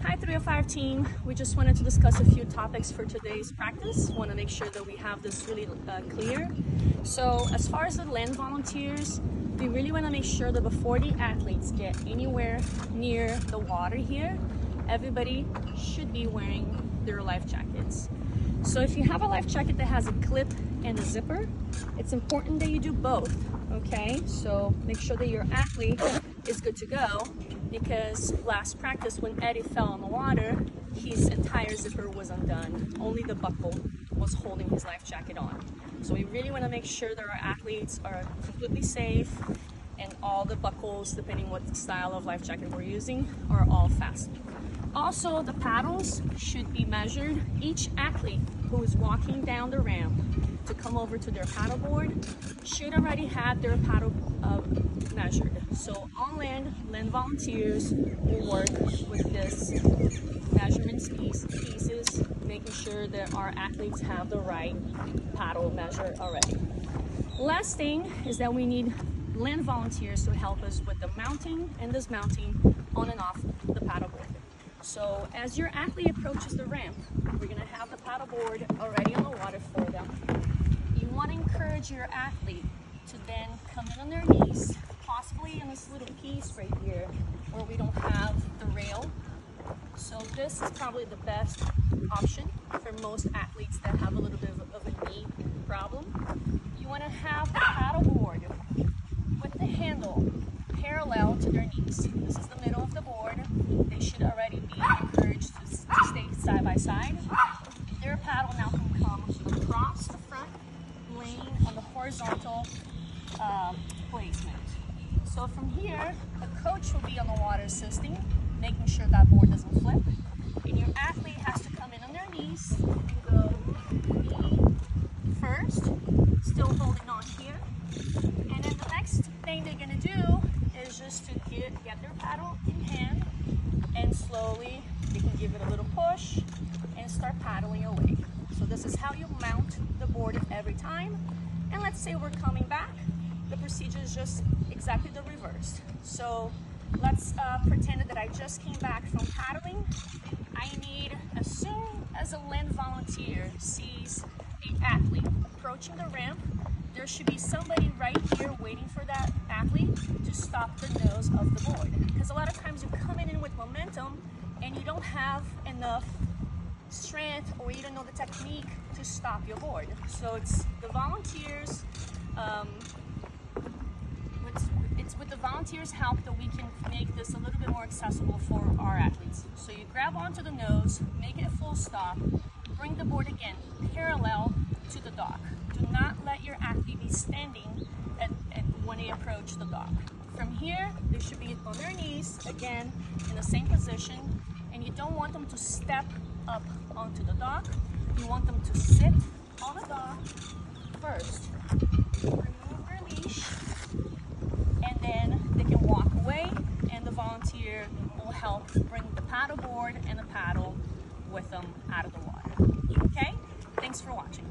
Hi 305 team, we just wanted to discuss a few topics for today's practice. Want to make sure that we have this really clear. So as far as the land volunteers, we really want to make sure that before the athletes get anywhere near the water here, everybody should be wearing their life jackets. So if you have a life jacket that has a clip and a zipper, it's important that you do both, okay? So make sure that your athlete is good to go, because last practice when Eddie fell in the water, his entire zipper was undone. Only the buckle was holding his life jacket on. So we really want to make sure that our athletes are completely safe and all the buckles, depending what style of life jacket we're using, are all fastened. Also, the paddles should be measured. Each athlete who is walking down the ramp to come over to their paddleboard should already have their paddle measured. So on land volunteers will work with this measurements pieces, making sure that our athletes have the right paddle measure already. Last thing is that we need land volunteers to help us with the mounting and dismounting on and off the paddleboard. So as your athlete approaches the ramp, we're gonna have the paddleboard already on the water for them. You want to encourage your athlete to then come in on their knees, possibly in this little piece right here where we don't have the rail. So this is probably the best option for most athletes that have a little bit of a knee problem. You want to have the paddleboard with the handle parallel to their knees. This is the middle of the board. They should already be encouraged to stay side by side. Their paddle now can come across the front lane on the horizontal placement. So from here, the coach will be on the water assisting, making sure that board doesn't flip. And your athlete has to come in on their knees and go knee first, still holding on here. And then the next thing they're gonna do is just to get their paddle in hand, and slowly they can give it a little push and start paddling away. So this is how you mount the board every time. And let's say we're coming back, the procedure is just exactly the reverse. So let's pretend that I just came back from paddling. I need, as soon as a land volunteer sees an athlete approaching the ramp, there should be somebody right here waiting for that athlete to stop the nose of the board. Because a lot of times you're coming in with momentum and you don't have enough strength, or you don't know the technique to stop your board. So it's the volunteers, it's with the volunteers' help that we can make this a little bit more accessible for our athletes. So you grab onto the nose, make it a full stop, bring the board again parallel to the dock. Do not let your athlete be standing when they approach the dock. From here, they should be on their knees, again, in the same position, and you don't want them to step up onto the dock. You want them to sit on the dock first. Remove their leash, and then they can walk away, and the volunteer will help bring the paddleboard and the paddle with them out of the water. Okay? Thanks for watching.